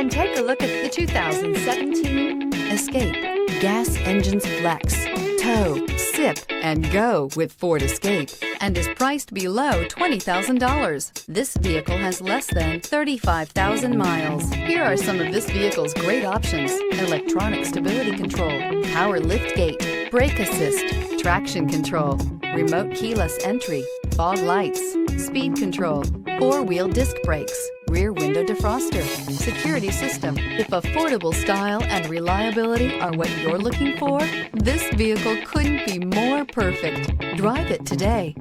and take a look at the 2017 Escape. Gas engines flex, tow, sip, and go with Ford Escape, and is priced below $20,000. This vehicle has less than 35,000 miles. Here are some of this vehicle's great options: electronic stability control, power liftgate, brake assist, traction control, remote keyless entry, fog lights, speed control, four-wheel disc brakes, rear window defroster, security system. If affordable style and reliability are what you're looking for, this vehicle couldn't be more perfect. Drive it today.